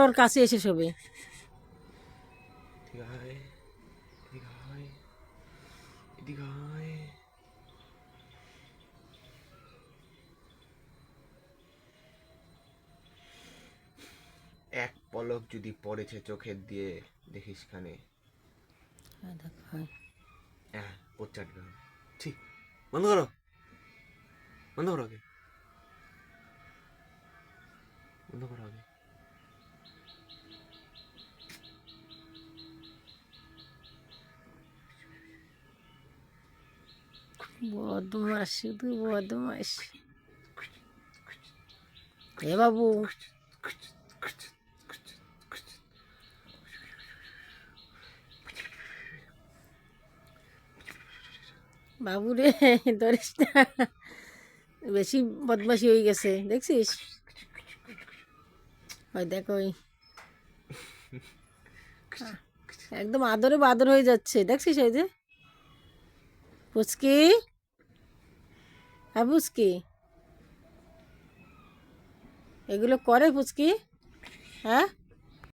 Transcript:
ওর কাছে এসে শোবে। এক পলক যদি পড়েছে চোখের দিয়ে দেখিস খানে। হ্যাঁ পোচ্চাট গান। ঠিক বন্ধ করো, বন্ধ করো আগে, বন্ধ করো আগে। বদমাস, শুধু বদমাস। এ বাবু, বাবু রে, ধরিস না, বেশি বদমাশি হয়ে গেছে দেখছিস। ওই দেখ, ওই একদম আদরে বাদর হয়ে যাচ্ছে দেখছিস। ওই যে পুচকি, হ্যাঁ পুচকি, এগুলো করে পুচকি, হ্যাঁ।